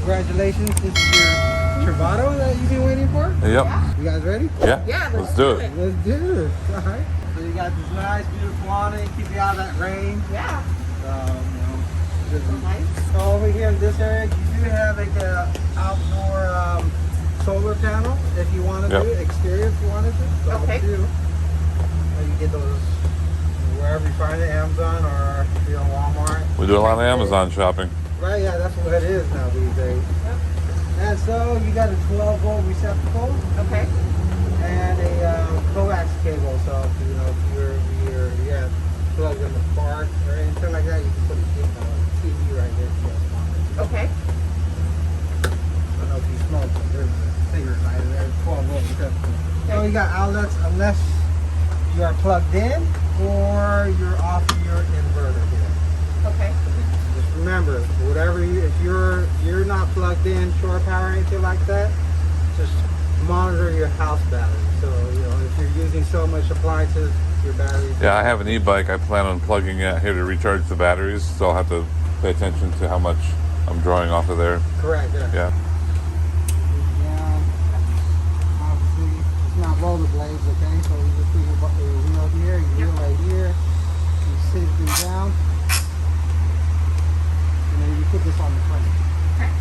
congratulations. This is your Travato that you've been waiting for? Yep. You guys ready? Yeah, let's do it. Let's do this. All right. So you got this nice, beautiful awning, keep you out of that rain. Yeah. This is Nice. So over here in this area, you do have like a outdoor solar panel if you want to do it, exterior if you wanted to. So Okay. you get those wherever you find it, Amazon or Walmart. We do a lot of Amazon shopping. Right, yeah, that's what it is now these days. Yep. And so you got a 12-volt receptacle Okay. and a coax cable. So if you're plugged in the park or anything like that, you can put a TV right there if you guys want it. Okay. I don't know if you smoke, but there's a cigarette lighter there, 12-volt receptacle. So you got outlets unless you are plugged in or you're off your inverter here. Okay. Just remember, if you're not plugged in, shore power or anything like that, just monitor your house battery. So if you're using so much appliances, your battery. Yeah, I have an e-bike. I plan on plugging it here to recharge the batteries, so I'll have to pay attention to how much I'm drawing off of there. Correct. Yeah. Yeah. Obviously, it's not rollerblades, okay? So you just put your wheel here, your wheel right here. You sit it down, and then you put this on the frame. Okay.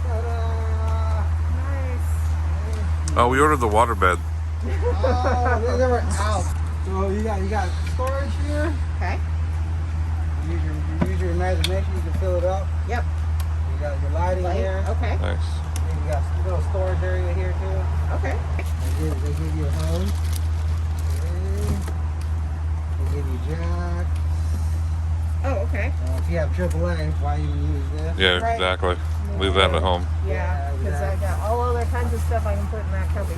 Ta-da! Nice. Oh, we ordered the waterbed. Oh, they were out. So you got storage here. Okay. Use your imagination. You can fill it up. Yep. You got your lighting here. Okay. Nice. And you got a little storage area here too. Okay. They give you a hose. Okay. They give you jack. Oh, okay. If you have AAA, why even use this? Yeah, Right. exactly. Leave that at home. Yeah, because I got all other kinds of stuff I can put in that cubby.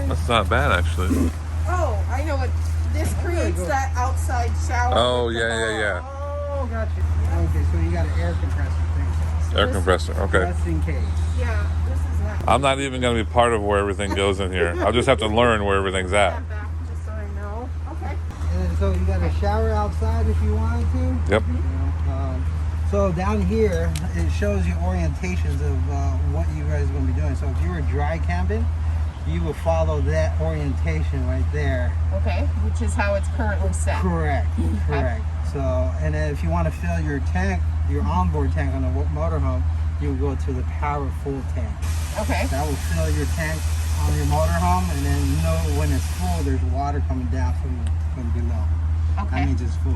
That's not bad, actually. Oh, I know what. This creates that outside shower. Oh, with the yeah. Oh, got you. Okay, so you got an air compressor thing. Air compressor. Okay. Just in case. Yeah, this is not. I'm not even going to be part of where everything goes in here. I'll just have to learn where everything's at. Stand back just so I know. Okay. And so you got a shower outside if you wanted to. Yep. So down here, it shows you orientations of what you guys are going to be doing. So if you were dry camping, you will follow that orientation right there. Okay, which is how it's currently set. Correct. So, and then if you want to fill your tank, your onboard tank on the motorhome, you will go to the power full tank. Okay. That will fill your tank on your motorhome, and then when it's full, there's water coming down from below. Okay. That means it's full.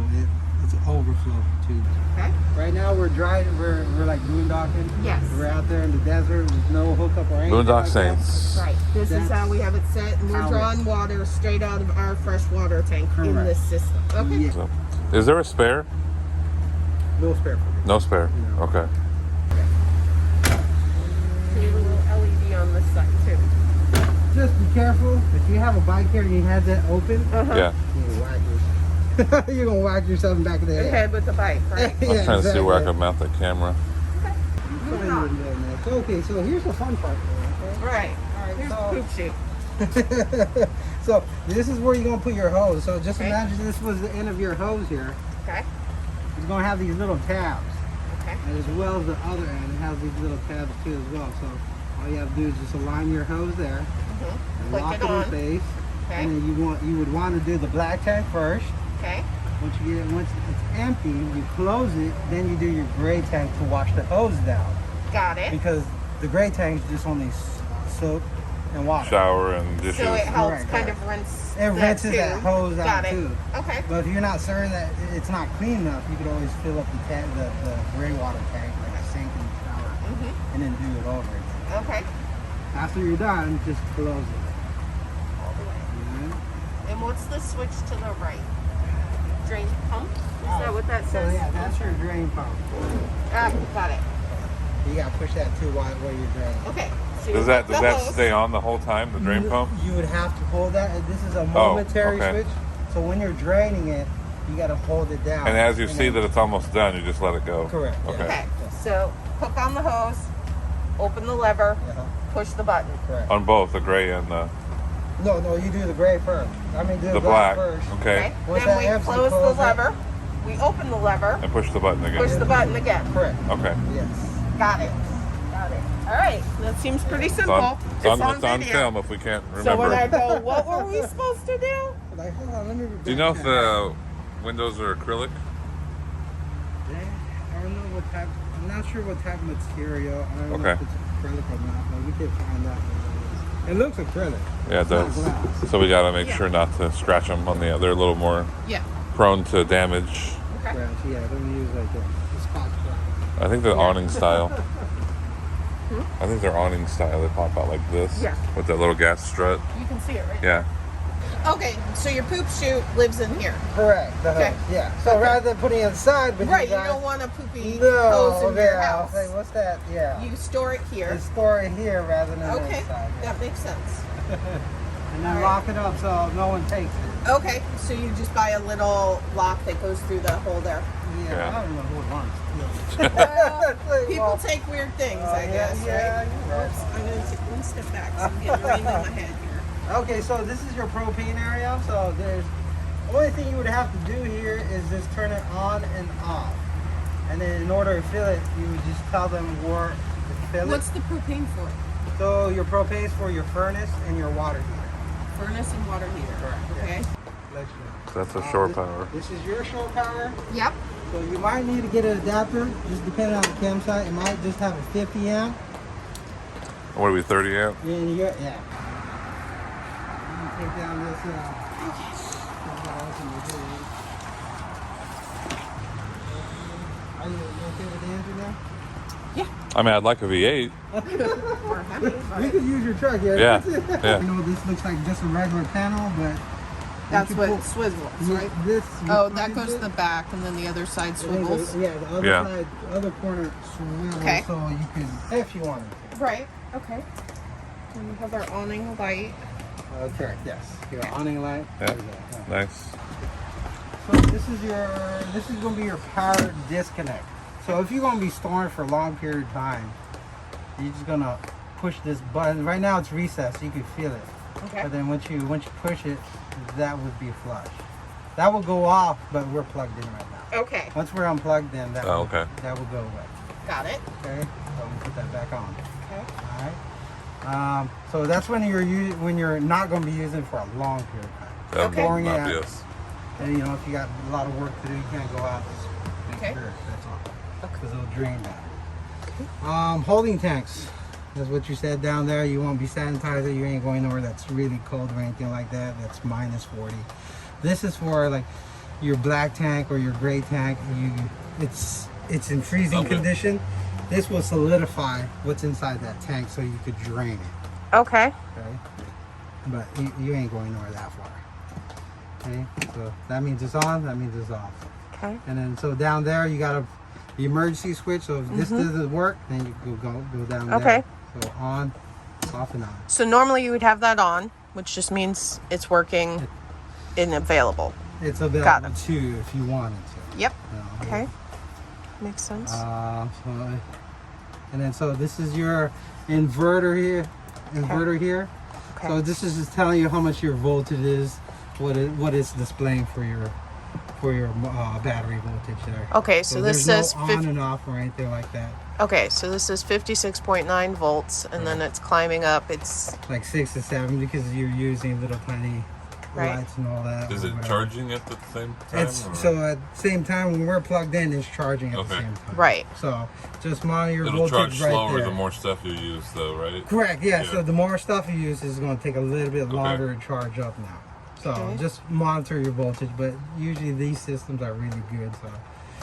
It's an overflow tube. Okay. Right now we're dry. We're like boondocking. Yes. We're out there in the desert with no hookup or anything. Boondock like that. Saints. Right. This is That's how we have it set, and we're how drawing water straight out of our fresh water tank in Correct. this system. Okay. Yeah. So, is there a spare? No spare for me. No spare. No. Okay. See a little LED on this side too. Just be careful. If you have a bike here and you have that open, Yeah. you're gonna whack yourself in the back of the head. Head with the bike, right? I was trying to see where I could mount the camera. Okay, so here's the fun part. Okay? Right. Alright, Here's so- the poop chute. So this is where you're gonna put your hose. So just Okay. imagine this was the end of your hose here. Okay. It's gonna have these little tabs. Okay. And as well as the other end, it has these little tabs too as well. So all you have to do is just align your hose there, and Click lock it it in on. place. Okay. And then you would want to do the black tank first. Okay. Once it's empty, you close it. Then you do your gray tank to wash the hose down. Got it. Because the gray tank is just only soap and water. Shower and dishes. So it helps Correct, kind yeah. of rinse. It that rinses too. that hose out Got it. too. Okay. But if you're not certain that it's not clean enough, you could always fill up the gray water tank, like a sink in the shower, and then do it over again. Okay. After you're done, just close it. All the way. Mhm. And what's the switch to the right? Drain pump? Is that what that So says? yeah, that's your drain pump. Ah, got it. You gotta push that too while you're draining. Okay. So Does you that put the hose. stay on the whole time? The drain pump? You would have to hold that. This is a momentary okay. switch. So when you're draining it, you gotta hold it down. And as you see then- that it's almost done, you just let it go. Correct. yeah. Okay. Okay. So hook on the hose, open the lever, Uh-huh. push the button. Correct. On both the gray and the No, you do the gray first. I mean, do the black. first. Okay. Once Then that we empty, close the close it. lever. We open the lever, And push the button again. push the button again. Correct. Okay. Yes. Got it. Got it. All right. That seems pretty simple. It's on video. film if we can't remember. So when I go, what were we supposed to do? Like, hold on, let me. Do you know if the windows are acrylic? Yeah, I don't know what type. I'm not sure what type of material. I don't know if it's acrylic or not, but we can find out. It looks acrylic. Yeah, it It's not does. glass. So we gotta make sure not to scratch them on the. They're a little more Yeah. prone to damage. Okay. Scratch, yeah, don't use like a Scotch glass. I think they're awning style. I think they're awning style. They pop out like this. Yeah. With that little gas strut. You can see it right Yeah. Okay, so your poop chute lives in here. Correct. The Okay. hose, yeah. So rather than putting it inside, but Right, you guys, don't want a poopy hose no, in your yeah. house. Like, what's that? Yeah. You store it here. You store it here rather than Okay, inside. Yeah. that makes sense. And then Alright. lock it up so no one takes it. Okay, so you just buy a little lock that goes through the hole there. Yeah. Yeah. I don't know who it wants. Well, people Well, take weird things, I yeah, guess, yeah, right? you're right. Oops, I'm going to take one step back so I'm getting rained in my head here. Okay, so this is your propane area. So there's the only thing you would have to do here is just turn it on and off. And then in order to fill it, you would just tell them where to fill What's it. the propane for? So your propane is for your furnace and your water heater. Furnace and water heater. Correct, Okay. Let you know. So that's a shore this, power. This is your shore power. Yep. So you might need to get an adapter, just depending on the campsite. It might just have a 50 amp. What are we, 30 amp? Yeah. You can take down this. Are you okay with the engine now? I mean, I'd like a V8. We're happy about We it. could use your truck, yeah. Yeah, yeah. You know, this looks like just a regular panel, but That's you what pull- swivels, right? This. Oh, that goes to the back, and then the other side I think swivels. Yeah, the other Yeah. side, the other corner swivels, Okay. so you can, if you wanted. Right. Okay. And we have our awning light. Correct. Yes. Your awning light. Yeah. There we go. Yeah. Nice. So this is going to be your power disconnect. So if you're going to be storing for a long period of time, you're just going to push this button. Right now it's recessed, you can feel it. Okay. But then once you push it, that would be flush. That will go off, but we're plugged in right now. Okay. Once we're unplugged, then that Oh, will, okay. that will go away. Got it. Okay, so we'll put that back on. Okay. All right. So that's when you're not going to be using it for a long period of time. That would be Pouring it out. obvious. And you know, if you got a lot of work to do, you can't go out. Just make Okay. sure that's all. Because it'll drain down. Holding tanks. That's what you said down there. You won't be sanitizer. You ain't going nowhere that's really cold or anything like that. That's minus 40. This is for like your black tank or your gray tank. It's in freezing Okay. condition. This will solidify what's inside that tank so you could drain it. Okay. Okay. But you ain't going nowhere that far. Okay. So that means it's on. That means it's off. Okay. And then so down there you got the emergency switch. So if this doesn't work, then you go down there. Okay. So on, off, and on. So normally you would have that on, which just means it's working and available. It's Got available it. too if you wanted to. Yep. You know. Okay. Makes sense. And then so this is your inverter here. Okay. So this is just telling you how much your voltage is, what it's displaying for your battery voltage there. Okay, so this there's says no on and off or anything like that. Okay, so this is 56.9 volts, and then it's climbing up. It's Like 6 to 7 because you're using little tiny Right. lights and all that. Is or it whatever. charging at the same time? It's or- so at the same time when we're plugged in, it's charging at the Okay. same time. right. So just monitor your It'll charge voltage right slower there. the more stuff you use, though, right? Correct. Yeah. Yeah. So the more stuff you use is going to take a little bit longer to charge up now. So Okay. just monitor your voltage, but usually these systems are really good. So.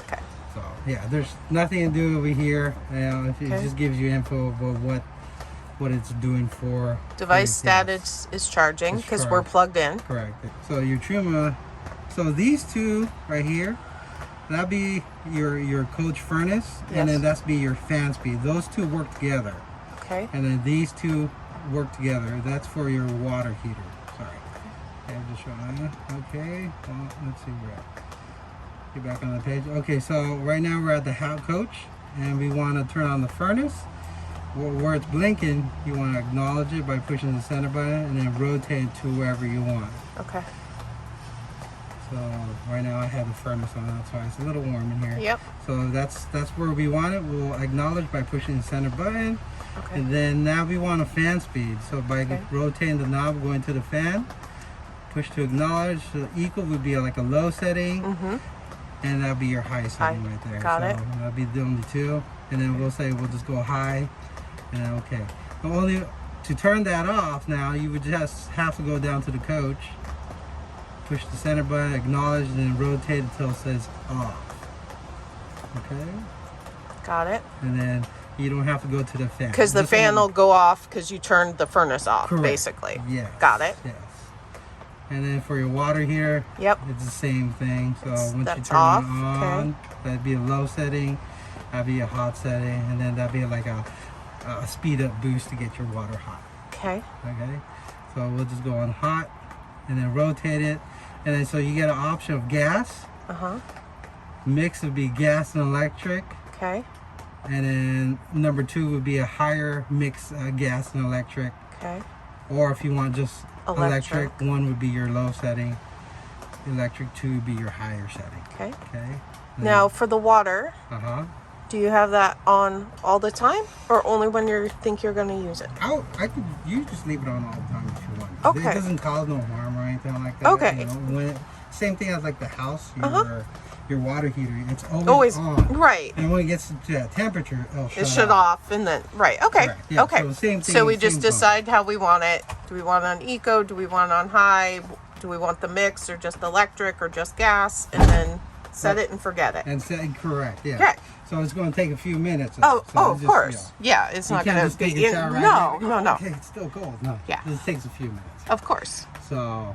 Okay. So yeah, there's nothing to do over here. You know, it Okay. just gives you info about what it's doing for Device for your status is charging It's because we're charged. plugged in. Correct. So your Truma, so these two right here, that'd be your coach furnace, and then Yes. that's be your fan speed. Those two work together, Okay. and then these two work together. That's for your water heater. Sorry. Okay, I'm just showing you. Okay. Well, let's see where. Get back on the page. Okay, so right now we're at the hot coach, and we want to turn on the furnace. Where it's blinking, you want to acknowledge it by pushing the center button and then rotate it to wherever you want. Okay. So right now I have the furnace on outside. It's a little warm in here. Yep. So that's where we want it. We'll acknowledge by pushing the center button. Okay. And then now we want a fan speed. So by rotating the knob, going to the fan, push to acknowledge. So equal would be like a low setting. And that'll be your high setting right there. Got it. That'll be the only two. And then we'll say we'll just go high. And then okay. The only to turn that off now, you would just have to go down to the coach, push the center button, acknowledge, and then rotate until it says off. Okay? Got it. And then you don't have to go to the fan. Because the This fan one- will go off because you turned the furnace off, Correct. basically. Yes. Got it. Yes. And then for your water heater, Yep. it's the same thing. So once you that's turn off, it on, that'd be a low setting, that'd be a hot setting, and then that'd be like a speed up boost to get your water hot. Okay. Okay, so we'll just go on hot and then rotate it, and then so you get an option of gas. Mix would be gas and electric, Okay. and then number 2 would be a higher mix gas and electric. Okay. Or if you want just Electric. electric, 1 would be your low setting, electric 2 would be your higher setting. Okay. Okay. Now for the water, do you have that on all the time, or only when you think you're going to use it? You just leave it on all the time if you want. Okay. It doesn't cause no harm or anything like that. Okay. You know, same thing as like the house, your water heater. It's always, Always on. right. And when it gets to that temperature, it'll It shut off, and then right. Okay. Correct. Yeah, Okay. so same thing, So we same just function. decide how we want it. Do we want it on eco? Do we want it on high? Do we want the mix, or just electric, or just gas? And then set it and forget it. And say correct, yeah. Okay. So it's going to take a few minutes. Oh, So of it's just, course. Yeah, it's You not can't going just to take be. a shower right No, now. no. Okay, it's still cold. No. Yeah. It takes a few minutes. Of course. So.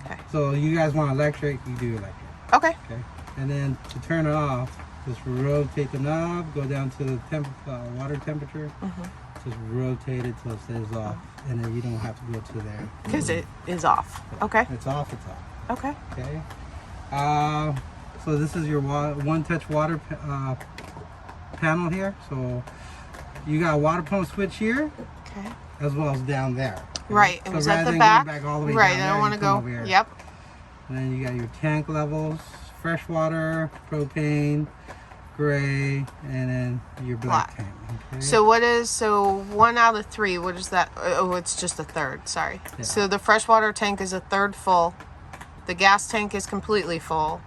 Okay. So you guys want electric? You do electric. Okay. Okay. And then to turn it off, just rotate the knob, go down to the water temperature. Just rotate it till it says off, and then you don't have to go to there. Because it is off. Okay. It's off. It's off. Okay. Okay. So this is your one-touch water panel here. So you got a water pump switch here, Okay. as well as down there. Right. It So was rather at the than back. going back all the way Right. down I there, don't you want to come go. over here. Yep. And then you got your tank levels, fresh water, propane, gray, and then your black tank. Okay? So 1 out of 3? What is that? Oh, it's just a third. Sorry. Yeah. So the freshwater tank is a third full. The gas tank is completely full.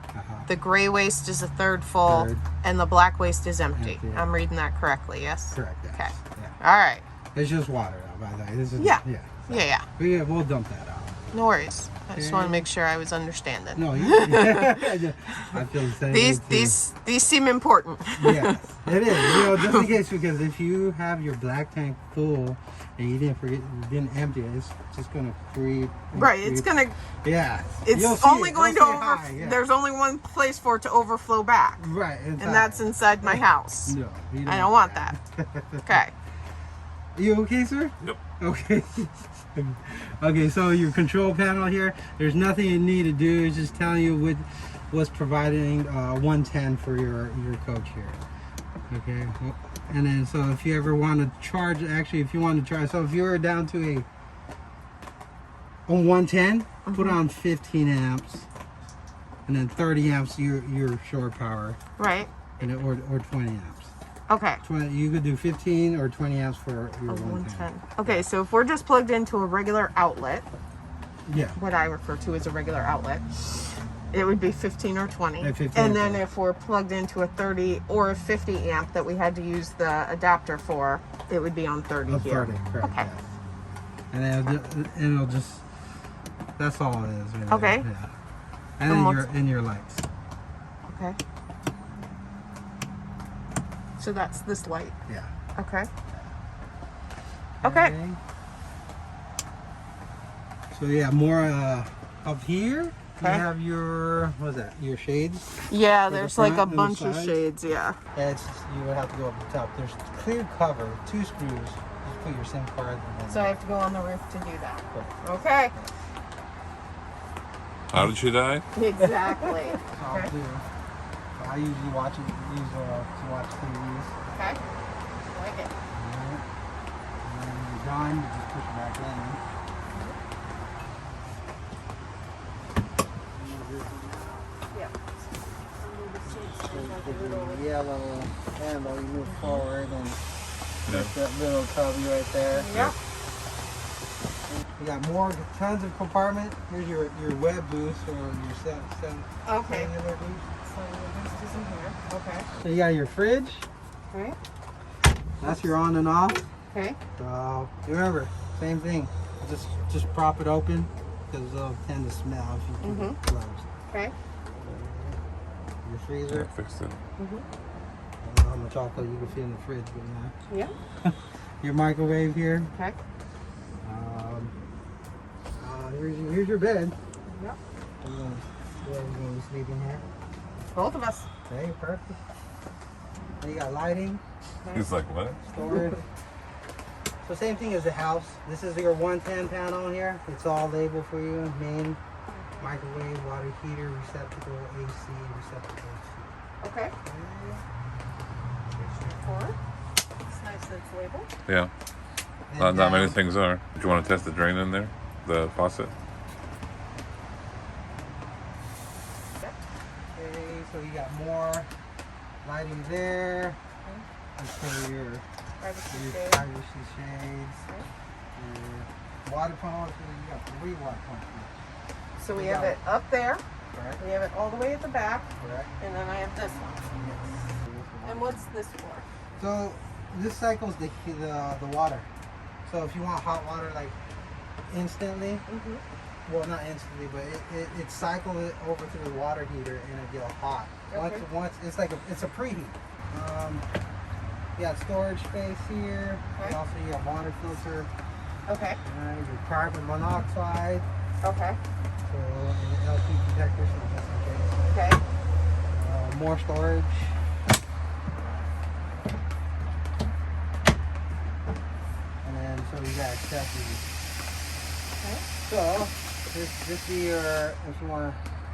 The gray waste is a third full, Third. and the black waste is empty. Empty. I'm reading that correctly. Yes. Correct. Yes. Okay. Yeah. All right. It's just water, though, by the way. This is, Yeah. Yeah. Yeah. We'll dump that out. No worries. I just want to Okay. make sure I was understanding. No, I feel the same. These way, too. these seem important. Yes, it is. You know, just in case, because if you have your black tank full and you didn't empty it, it's just gonna creep. and Right. It's creep. gonna. Yeah. You'll It's see only it. going to You'll see over. high, yeah. There's only one place for it to overflow back, Right. and that's inside my house. No, you I don't want that. Okay. You okay, sir? Yep. Okay. Okay, so your control panel here, there's nothing you need to do. It's just telling you what's providing 110 for your coach here. Okay. And then so if you ever want to charge, actually if you want to charge, so if you were down to a 110, put on 15 amps, and then 30 amps your shore power, Right. and or 20 amps. Okay. 20, you could do 15 or 20 amps for your 110. Okay, so if we're just plugged into a regular outlet, Yeah. what I refer to as a regular outlet, it would be 15 or 20. 15 and or then 20. if we're plugged into a 30 or a 50 amp that we had to use the adapter for, it would be on 30 A here. 30, correct. Okay. Yes. And it'll just, that's all it is. Really. Okay. Yeah. And And then your lights. Okay. So that's this light. Yeah. Okay. Okay. So yeah, more up here. Okay. You have your, what is that? Your shades. Yeah, For the there's like a front and the bunch of sides? shades, yeah. You would have to go up the top. There's clear cover, 2 screws. Just put your SIM card. And then So I have to go on the roof to do that. Perfect. Okay. How did she die? Exactly. It's all Okay. clear. I usually watch it. To watch TVs. Okay. Like it. Alright. And then when you're done, you just push it back in. got a little handle. You move forward and Yeah. there's that little cubby right there. Yep. You got more, tons of compartment. Here's your web boost or your Okay. cellular boost. So the boost is in here. Okay. So you got your fridge. Okay. That's your on and off. Okay. So remember, same thing. Just prop it open because they'll tend to smell if you keep it closed. Okay. Your freezer. Yeah, fixed it. I don't know how much chocolate you can fit in the fridge, but Yeah. your microwave here. Okay. Here's your bed. Yep. You're gonna be sleeping here. Both of us. Okay, perfect. And you got lighting, He's like, what? storage. So same thing as the house. This is your 110 panel here. It's all labeled for you. Main, microwave, water heater, receptacle, AC, receptacle. Okay. Here's your cord. It's nice that it's labeled. Yeah. And Not many down- things are. Do you want to test the drain in there? The faucet? Okay, so you got more lighting there. And so your Privacy your shade. privacy shades. Your water pump. So you got 3 water pumps here. So we have it up there. Correct? We have it all the way at the back. Correct. And then I have this one. And what's this for? So this cycles the water. So if you want hot water like instantly, well not instantly, but it cycles it over to the water heater and it gets hot. Okay. Once it's like it's a preheat. You got storage space here. Okay. And also you got water filter. Okay. Your carbon monoxide. Okay. So and LP protectors just in case. Okay. More storage. And then so you got accessories. Okay. So this be your if you want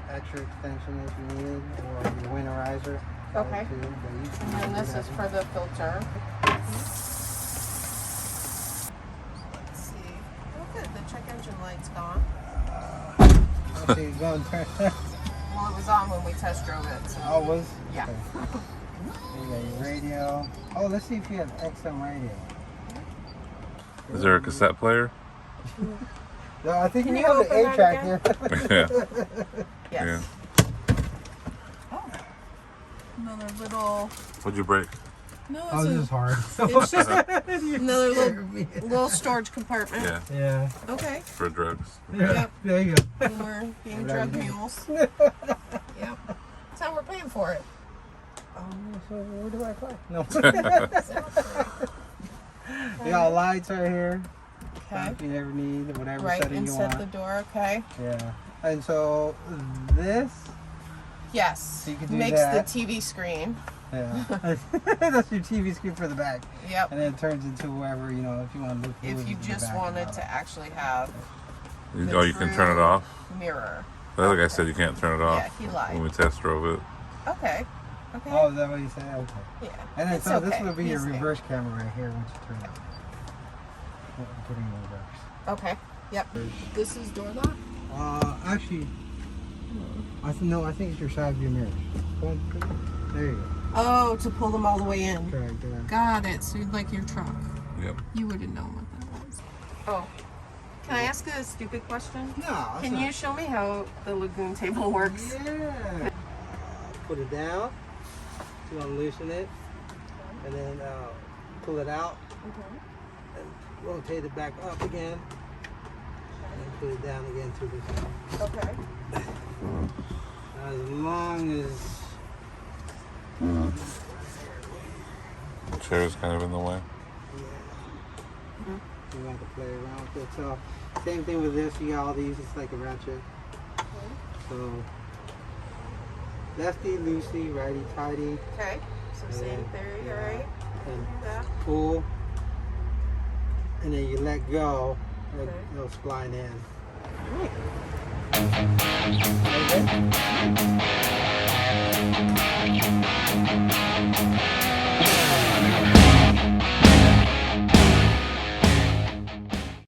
extra extension if you need or your winterizer. Okay. Too, but you can And then do this that. is for the filter. Let's see. Oh, good. The check engine light's gone. Let's see, go and turn. Well, it was on when we test drove it. So. Oh, it was? Yeah. Okay. You got your radio. Oh, let's see if you have XM radio. Is there a cassette player? No, I think Can you you have the open that 8-track again? here. Yes. Oh. Another little. What'd you break? No, it's, Oh, this is hard. it's just another little storage compartment. Yeah, Yeah. Okay. for drugs. Yep. There you go. And we're being drug mules. Yep. That's how we're paying for it. Oh, so where do I play? No. You got lights right here. Okay. If you ever need whatever Right setting you inside want. the door. Okay. Yeah. And so this, Yes. So you can do Makes that. the TV screen. yeah, that's your TV screen for the back, Yep. and then it turns into wherever if you want to look. If you just wanted to actually have Oh, you can turn it off? mirror. The other guy said you can't turn it off. Yeah, he lied. When we test drove it. Okay. Okay. Oh, is that what you said? Okay. Yeah. And then It's so this okay. will be your He's there. reverse camera right here once you turn it. Put it in reverse. Okay. Yep. This is door lock. Actually, I think it's your side view mirror. There you go. Oh, to pull them all the way in. Correct. Yeah. Got it. So like your truck. Yep. You would have known what that was. Oh. Can I ask a stupid question? No. Can you show me how the lagoon table works? Yeah. Put it down. You want to loosen it, and then pull it out, and rotate it back up again, and put it down again to this. Okay. As long as The chair's kind of in the way. you want to play around with it. So same thing with this. You got all these. It's like a ratchet. So lefty, loosey, righty, tighty, Okay. So same theory, Yeah. alright? and Yeah. pull, and then you let go. Okay. It'll spline in. Okay.